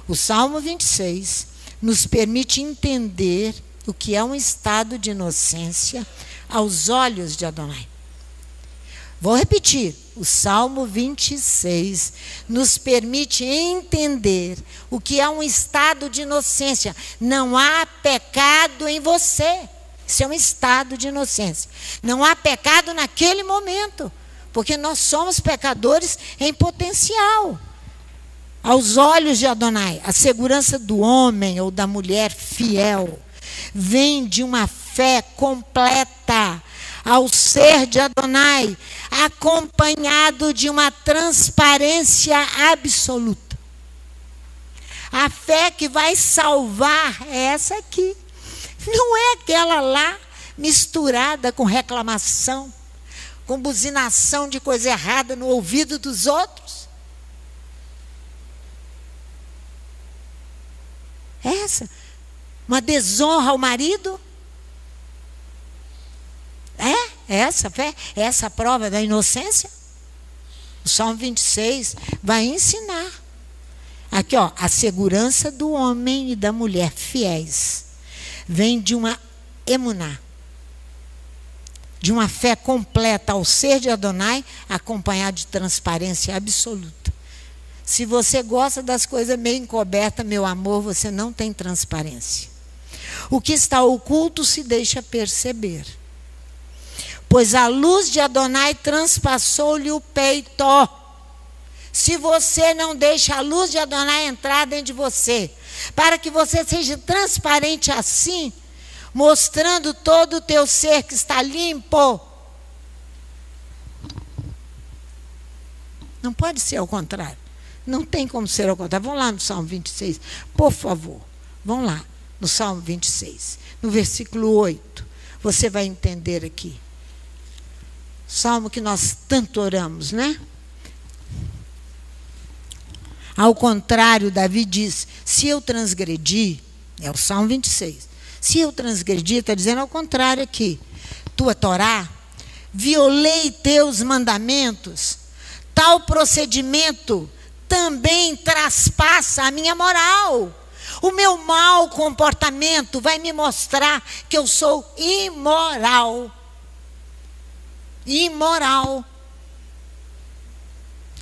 O Salmo 26 nos permite entender o que é um estado de inocência aos olhos de Adonai. Vou repetir. O Salmo 26 nos permite entender o que é um estado de inocência. Não há pecado em você. Isso é um estado de inocência. Não há pecado naquele momento, porque nós somos pecadores em potencial. Aos olhos de Adonai, a segurança do homem ou da mulher fiel vem de uma fé completa ao ser de Adonai, acompanhado de uma transparência absoluta. A fé que vai salvar é essa aqui. Não é aquela lá misturada com reclamação, com buzinação de coisa errada no ouvido dos outros. Essa, uma desonra ao marido. É essa fé? É essa prova da inocência? O Salmo 26 vai ensinar. Aqui, ó, a segurança do homem e da mulher fiéis vem de uma emuná, de uma fé completa ao ser de Adonai, acompanhado de transparência absoluta. Se você gosta das coisas meio encobertas, meu amor, você não tem transparência. O que está oculto se deixa perceber. Pois a luz de Adonai transpassou-lhe o peito. Se você não deixa a luz de Adonai entrar dentro de você, para que você seja transparente assim, mostrando todo o teu ser que está limpo. Não pode ser ao contrário. Não tem como ser ao contrário. Vamos lá no Salmo 26, por favor. Vamos lá, no Salmo 26, no versículo 8. Você vai entender aqui. Salmo que nós tanto oramos, né? Ao contrário, Davi diz, se eu transgredir, é o Salmo 26, se eu transgredir, está dizendo ao contrário aqui, tua Torá, violei teus mandamentos, tal procedimento também traspassa a minha moral. O meu mau comportamento vai me mostrar que eu sou imoral. Imoral.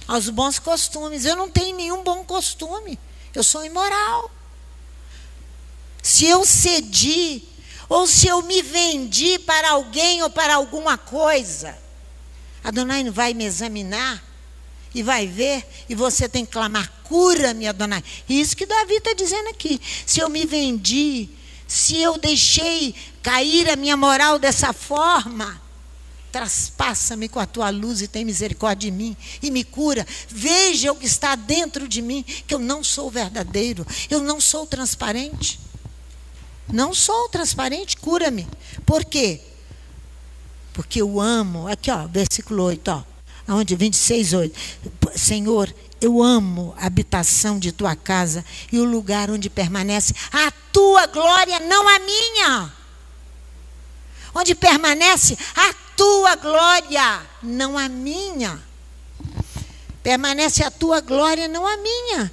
Aos bons costumes. Eu não tenho nenhum bom costume. Eu sou imoral. Se eu cedi, ou se eu me vendi para alguém ou para alguma coisa, Adonai não vai me examinar e vai ver, e você tem que clamar, cura-me, Adonai. Isso que Davi está dizendo aqui. Se eu me vendi, se eu deixei cair a minha moral dessa forma, traspassa-me com a tua luz e tem misericórdia de mim e me cura. Veja o que está dentro de mim, que eu não sou verdadeiro, eu não sou transparente. Não sou transparente, cura-me. Por quê? Porque eu amo. Aqui, ó, versículo 8, ó. Onde 26, 8. Senhor, eu amo a habitação de tua casa e o lugar onde permanece a tua glória, não a minha. Onde permanece a tua glória, não a minha. Permanece a tua glória, não a minha.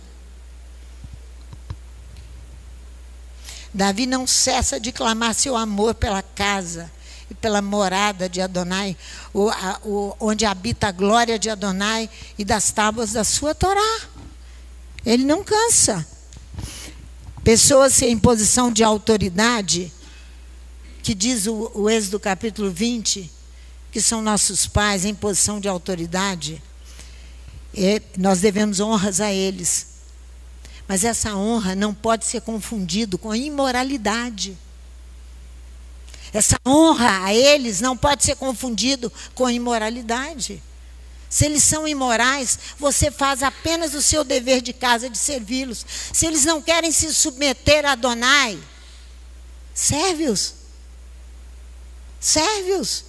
Davi não cessa de clamar seu amor pela casa e pela morada de Adonai, onde habita a glória de Adonai e das tábuas da sua Torá. Ele não cansa. Pessoas em posição de autoridade, que diz o Êxodo capítulo 20, que são nossos pais em posição de autoridade, nós devemos honras a eles. Mas essa honra não pode ser confundida com a imoralidade. Essa honra a eles não pode ser confundido com a imoralidade. Se eles são imorais, você faz apenas o seu dever de casa de servi-los. Se eles não querem se submeter a Adonai, serve-os. Serve-os.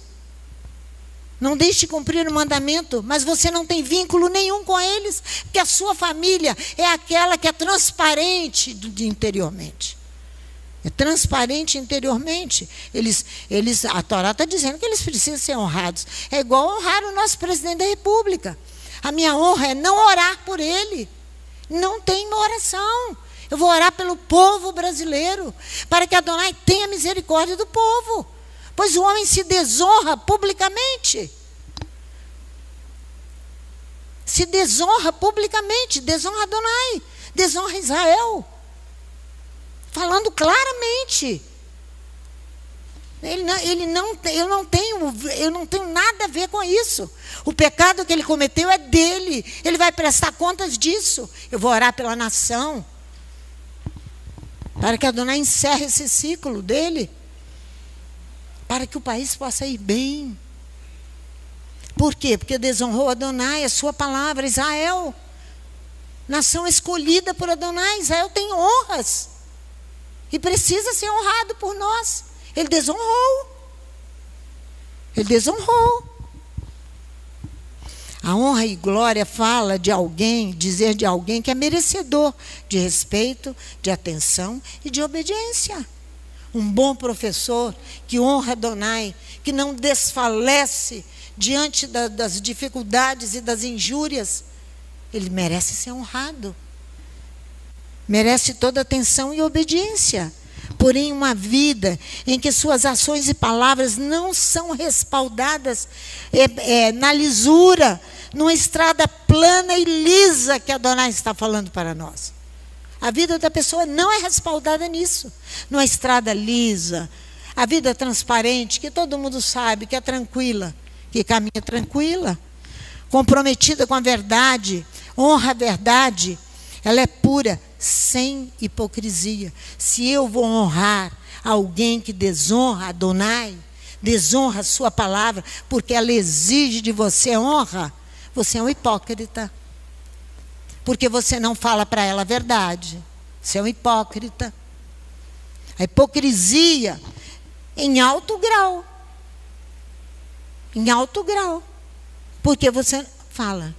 Não deixe de cumprir o mandamento, mas você não tem vínculo nenhum com eles, porque a sua família é aquela que é transparente interiormente. É transparente interiormente. A Torá está dizendo que eles precisam ser honrados. É igual honrar o nosso presidente da República. A minha honra é não orar por ele. Não tem uma oração. Eu vou orar pelo povo brasileiro, para que Adonai tenha misericórdia do povo. Pois o homem se desonra publicamente. Se desonra publicamente, desonra Adonai, desonra Israel. Falando claramente. Eu não tenho nada a ver com isso. O pecado que ele cometeu é dele. Ele vai prestar contas disso. Eu vou orar pela nação, para que Adonai encerre esse ciclo dele, para que o país possa ir bem. Por quê? Porque desonrou Adonai, a sua palavra, Israel. Nação escolhida por Adonai. Israel tem honras. E precisa ser honrado por nós. Ele desonrou. Ele desonrou. A honra e glória fala de alguém, dizer de alguém que é merecedor de respeito, de atenção e de obediência. Um bom professor que honra Adonai, que não desfalece diante das dificuldades e das injúrias, ele merece ser honrado. Merece toda atenção e obediência. Porém, uma vida em que suas ações e palavras não são respaldadas na lisura, numa estrada plana e lisa que Adonai está falando para nós. A vida da pessoa não é respaldada nisso. Numa estrada lisa, a vida transparente, que todo mundo sabe, que é tranquila, que caminha tranquila, comprometida com a verdade, honra a verdade, ela é pura, sem hipocrisia. Se eu vou honrar alguém que desonra Adonai, desonra a sua palavra, porque ela exige de você honra, você é um hipócrita. Porque você não fala para ela a verdade. Você é um hipócrita. A hipocrisia em alto grau. Em alto grau. Porque você fala.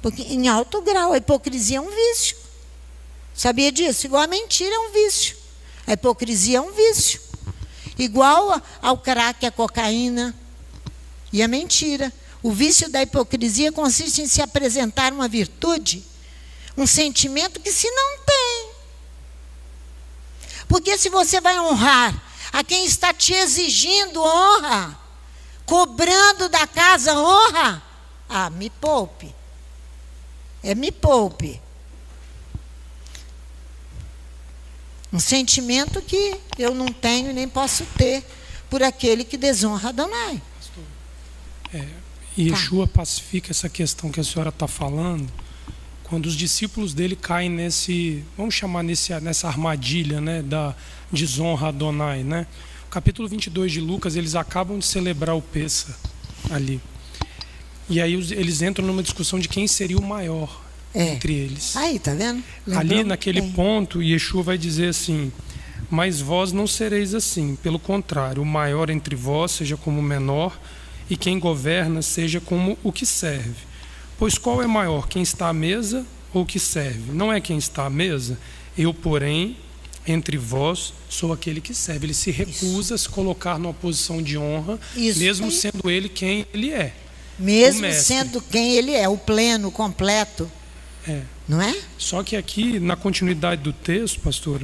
Porque em alto grau, a hipocrisia é um vício. Sabia disso? Igual a mentira é um vício. A hipocrisia é um vício. Igual ao crack, a cocaína e a mentira. O vício da hipocrisia consiste em se apresentar uma virtude, um sentimento que se não tem. Porque se você vai honrar a quem está te exigindo honra, cobrando da casa honra, me poupe. Me poupe. Um sentimento que eu não tenho e nem posso ter por aquele que desonra Adonai. E Yeshua pacifica essa questão que a senhora está falando, quando os discípulos dele caem vamos chamar nessa armadilha, né, da desonra a Adonai, né? O capítulo 22 de Lucas, eles acabam de celebrar o Pêssah ali. E aí eles entram numa discussão de quem seria o maior entre eles. Aí, tá vendo? Lembrou? Ali naquele ponto, Yeshua vai dizer assim: mas vós não sereis assim, pelo contrário, o maior entre vós seja como o menor, e quem governa seja como o que serve. Pois qual é maior, quem está à mesa ou o que serve? Não é quem está à mesa? Eu, porém, entre vós, sou aquele que serve. Ele se recusa a se colocar numa posição de honra, mesmo sendo ele quem ele é. Mesmo sendo quem ele é, o pleno, o completo. Não é? Só que aqui, na continuidade do texto, pastor,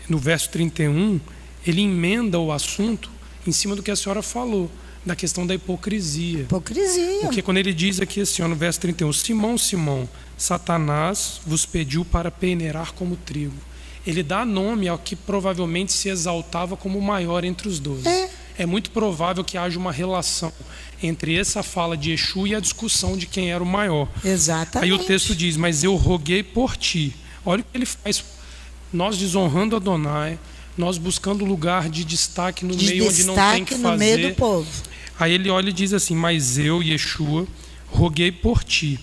no verso 31, ele emenda o assunto em cima do que a senhora falou, da questão da hipocrisia. Porque quando ele diz aqui assim, no verso 31, Simão, Simão, Satanás vos pediu para peneirar como trigo. Ele dá nome ao que provavelmente se exaltava como o maior entre os 12. É muito provável que haja uma relação entre essa fala de Yeshua e a discussão de quem era o maior. Exatamente. Aí o texto diz, mas eu roguei por ti. Olha o que ele faz. Nós desonrando Adonai, nós buscando lugar de destaque no meio onde não tem que fazer. No meio do povo. Aí ele olha e diz assim, mas eu, Yeshua, roguei por ti,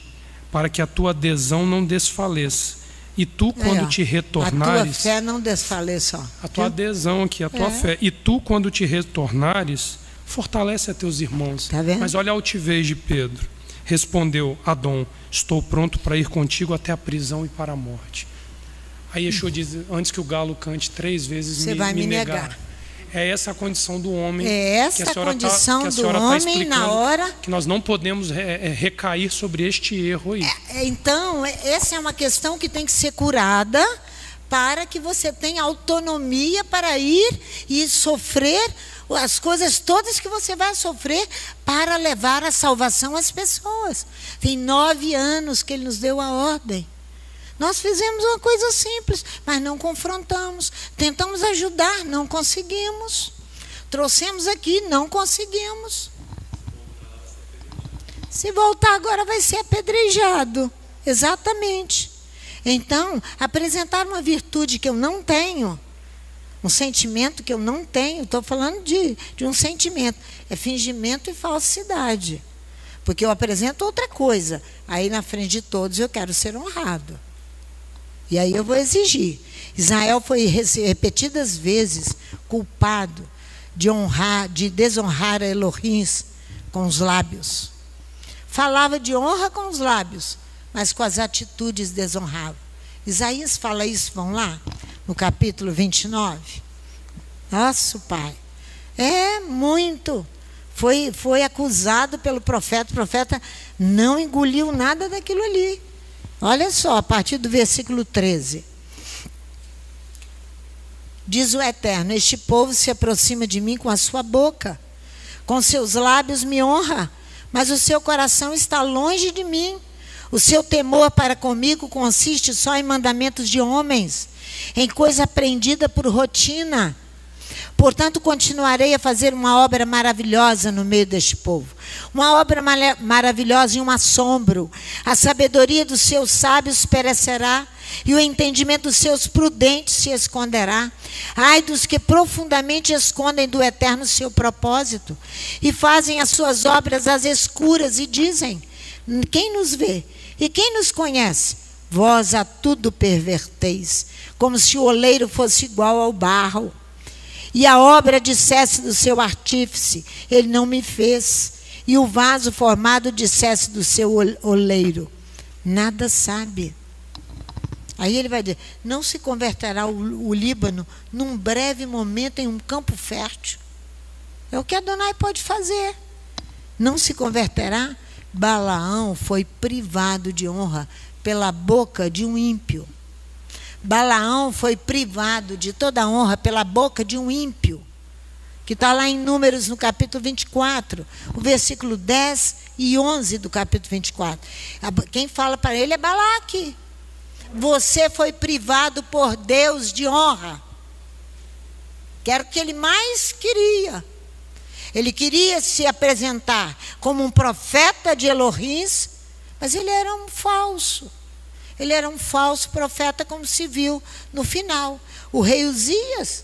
para que a tua adesão não desfaleça. E tu, quando te retornares... A tua fé não desfaleça. A tua adesão aqui, a tua fé. E tu, quando te retornares, fortalece a teus irmãos. Tá vendo? Mas olha a altivez de Pedro. Respondeu Adão, estou pronto para ir contigo até a prisão e para a morte. Aí Yeshua diz, antes que o galo cante 3 vezes, você vai me negar. É essa a condição do homem. É essa a condição do homem na hora que nós não podemos recair sobre este erro aí. Então, essa é uma questão que tem que ser curada para que você tenha autonomia para ir e sofrer as coisas todas que você vai sofrer para levar a salvação às pessoas. Tem 9 anos que ele nos deu a ordem. Nós fizemos uma coisa simples, mas não confrontamos. Tentamos ajudar, não conseguimos. Trouxemos aqui, não conseguimos. Se voltar agora vai ser apedrejado. Exatamente. Então, apresentar uma virtude que eu não tenho, um sentimento que eu não tenho, estou falando de um sentimento, é fingimento e falsidade. Porque eu apresento outra coisa. Aí na frente de todos eu quero ser honrado. E aí eu vou exigir. Israel foi repetidas vezes culpado de desonrar a Elohim com os lábios. Falava de honra com os lábios, mas com as atitudes desonrava. Isaías fala isso, vão lá, no capítulo 29. Nosso Pai. Muito. Foi acusado pelo profeta. O profeta não engoliu nada daquilo ali. Olha só, a partir do versículo 13. Diz o Eterno, este povo se aproxima de mim com a sua boca, com seus lábios me honra, mas o seu coração está longe de mim. O seu temor para comigo consiste só em mandamentos de homens, em coisa aprendida por rotina. Portanto, continuarei a fazer uma obra maravilhosa no meio deste povo. Uma obra maravilhosa e um assombro. A sabedoria dos seus sábios perecerá, e o entendimento dos seus prudentes se esconderá. Ai dos que profundamente escondem do Eterno seu propósito, e fazem as suas obras às escuras, e dizem: quem nos vê? E quem nos conhece? Vós a tudo perverteis, como se o oleiro fosse igual ao barro. E a obra dissesse do seu artífice: ele não me fez. E o vaso formado dissesse do seu oleiro: nada sabe. Aí ele vai dizer: não se converterá o Líbano num breve momento em um campo fértil? É o que Adonai pode fazer. Não se converterá? Balaão foi privado de honra pela boca de um ímpio. Balaão foi privado de toda a honra pela boca de um ímpio, que está lá em Números, no capítulo 24, o versículo 10 e 11 do capítulo 24. Quem fala para ele é Balaque. Você foi privado por Deus de honra, que era o que ele mais queria. Ele queria se apresentar como um profeta de Elohim, mas ele era um falso. Ele era um falso profeta, como se viu no final. O rei Uzias,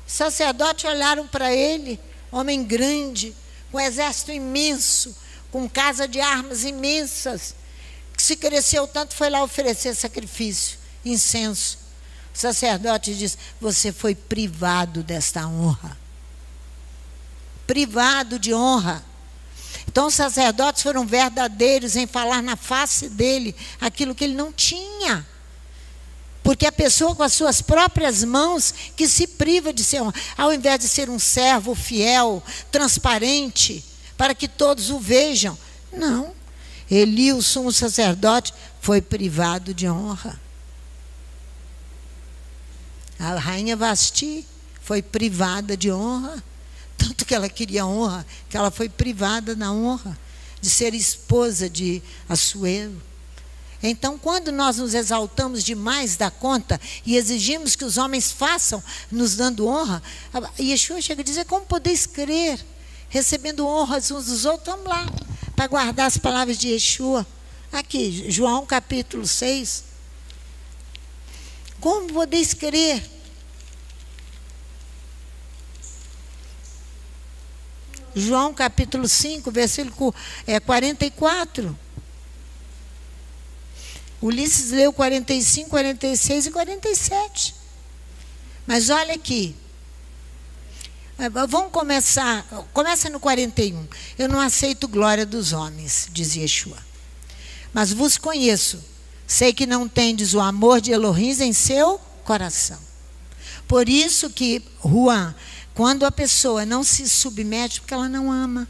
os sacerdotes olharam para ele, homem grande, com exército imenso, com casa de armas imensas, que se cresceu tanto, foi lá oferecer sacrifício, incenso. O sacerdote diz: você foi privado desta honra. Privado de honra. Então os sacerdotes foram verdadeiros em falar na face dele aquilo que ele não tinha. Porque a pessoa com as suas próprias mãos que se priva de ser, ao invés de ser um servo fiel, transparente, para que todos o vejam. Não. Eli, o sumo sacerdote, foi privado de honra. A rainha Vasti foi privada de honra. Tanto que ela queria honra, que ela foi privada da honra de ser esposa de Assuero. Então, quando nós nos exaltamos demais da conta e exigimos que os homens façam, nos dando honra, Yeshua chega a dizer: como podeis crer, recebendo honras uns dos outros? Vamos lá, para guardar as palavras de Yeshua. Aqui, João capítulo 6. Como podeis crer? João capítulo 5, versículo 44. Ulisses leu 45, 46 e 47. Mas olha aqui. Vamos começar. Começa no 41. Eu não aceito glória dos homens, diz Yeshua. Mas vos conheço. Sei que não tendes o amor de Elohim em seu coração. Por isso que, Juan, quando a pessoa não se submete, porque ela não ama.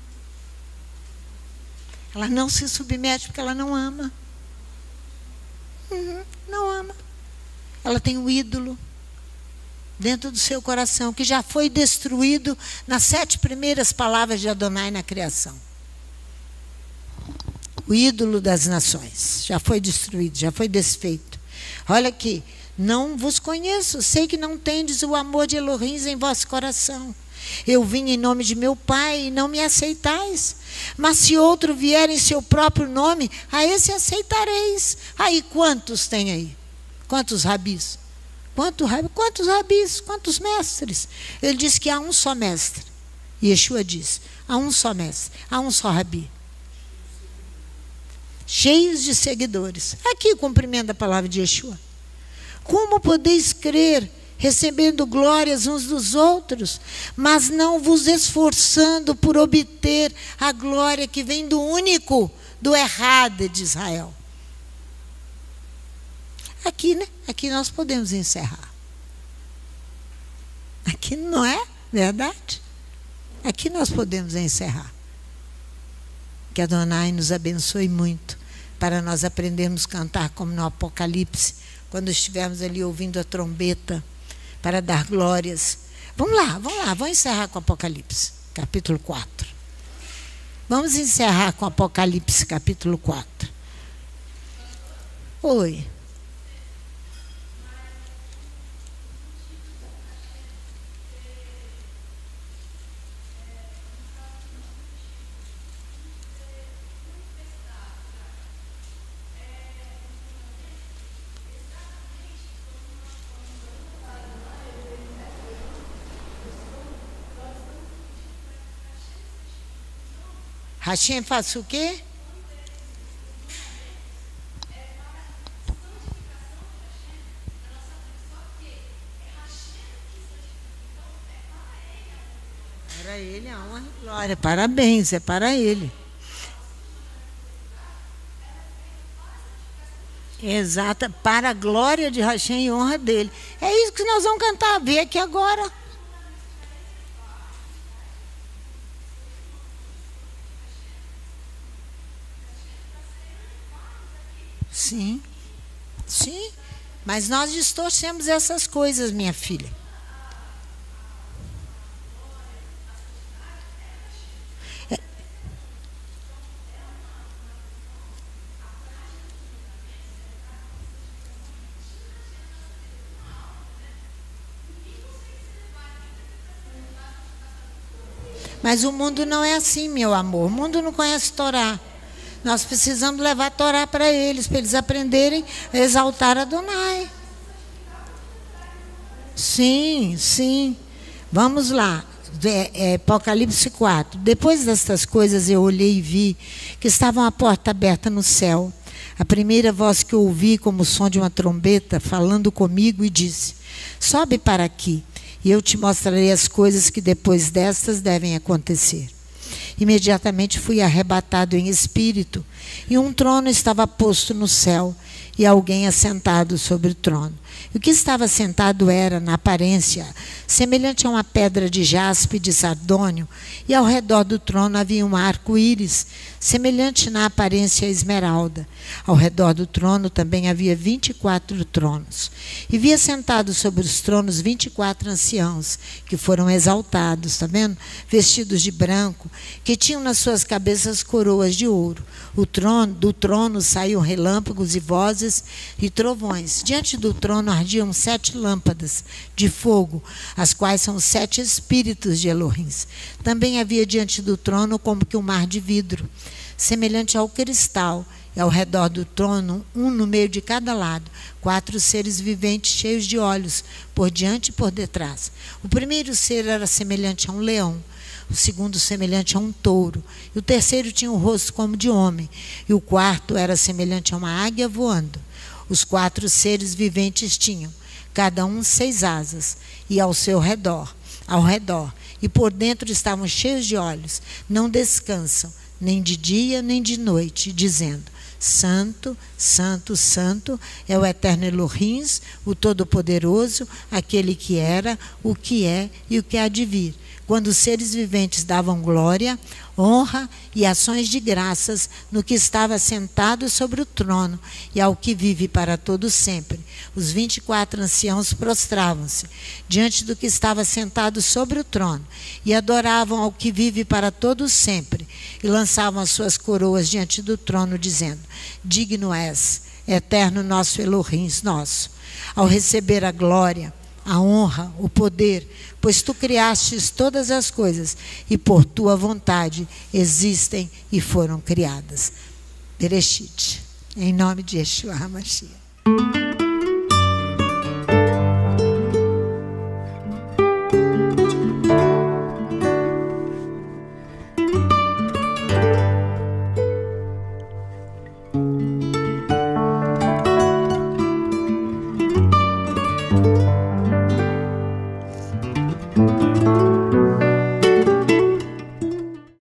Ela não se submete porque ela não ama. Não ama. Ela tem um ídolo dentro do seu coração, que já foi destruído nas 7 primeiras palavras de Adonai na criação. O ídolo das nações já foi destruído, já foi desfeito. Olha aqui. Não vos conheço, sei que não tendes o amor de Elohim em vosso coração. Eu vim em nome de meu Pai e não me aceitais. Mas se outro vier em seu próprio nome, a esse aceitareis. Aí quantos tem aí? Quantos rabis? Quantos rabis? Quantos mestres? Ele diz que há um só mestre. Yeshua diz: há um só mestre, há um só rabi. Cheios de seguidores. Aqui o cumprimento da palavra de Yeshua. Como podeis crer, recebendo glórias uns dos outros, mas não vos esforçando por obter a glória que vem do único, do errado de Israel? Aqui, né? Aqui nós podemos encerrar. Aqui não é verdade? Aqui nós podemos encerrar. Que Adonai nos abençoe muito, para nós aprendermos a cantar como no Apocalipse, quando estivermos ali ouvindo a trombeta, para dar glórias. Vamos lá, vamos encerrar com Apocalipse, capítulo 4. Vamos encerrar com Apocalipse, capítulo 4. Oi. Hashem faça o quê? Para ele a honra e glória. Parabéns, é para ele. Exata, para a glória de Hashem e honra dele. É isso que nós vamos cantar, ver aqui agora. Sim, sim, mas nós distorcemos essas coisas, minha filha. Mas o mundo não é assim, meu amor. O mundo não conhece Torá. Nós precisamos levar a Torá para eles aprenderem a exaltar Adonai. Sim, sim. Vamos lá. Apocalipse 4. Depois destas coisas eu olhei e vi que estava uma porta aberta no céu. A primeira voz que eu ouvi, como o som de uma trombeta, falando comigo, e disse: sobe para aqui, e eu te mostrarei as coisas que depois destas devem acontecer. Imediatamente fui arrebatado em espírito, e um trono estava posto no céu, e alguém assentado sobre o trono. E o que estava sentado era, na aparência, semelhante a uma pedra de jaspe de sardônio, e ao redor do trono havia um arco-íris, semelhante na aparência a esmeralda. Ao redor do trono também havia 24 tronos. E via sentados sobre os tronos 24 anciãos, que foram exaltados, está vendo? Vestidos de branco, que tinham nas suas cabeças coroas de ouro. Do trono saíam relâmpagos e vozes e trovões. Diante do trono ardiam 7 lâmpadas de fogo, as quais são 7 espíritos de Elohim. Também havia diante do trono como que um mar de vidro, semelhante ao cristal, e ao redor do trono, um no meio de cada lado, 4 seres viventes cheios de olhos, por diante e por detrás. O primeiro ser era semelhante a um leão, o segundo semelhante a um touro, e o terceiro tinha um rosto como de homem, e o quarto era semelhante a uma águia voando. Os 4 seres viventes tinham, cada um 6 asas, e ao redor, e por dentro estavam cheios de olhos, não descansam, nem de dia nem de noite, dizendo: Santo, Santo, Santo é o eterno Elohim, o Todo-Poderoso, aquele que era, o que é e o que há de vir. Quando os seres viventes davam glória, honra e ações de graças no que estava sentado sobre o trono e ao que vive para todo sempre. Os 24 anciãos prostravam-se diante do que estava sentado sobre o trono e adoravam ao que vive para todo sempre e lançavam as suas coroas diante do trono, dizendo: digno és, eterno nosso Elohim, nosso, ao receber a glória, a honra, o poder, pois tu criastes todas as coisas e por tua vontade existem e foram criadas. Bereshit, em nome de Yeshua HaMashiach.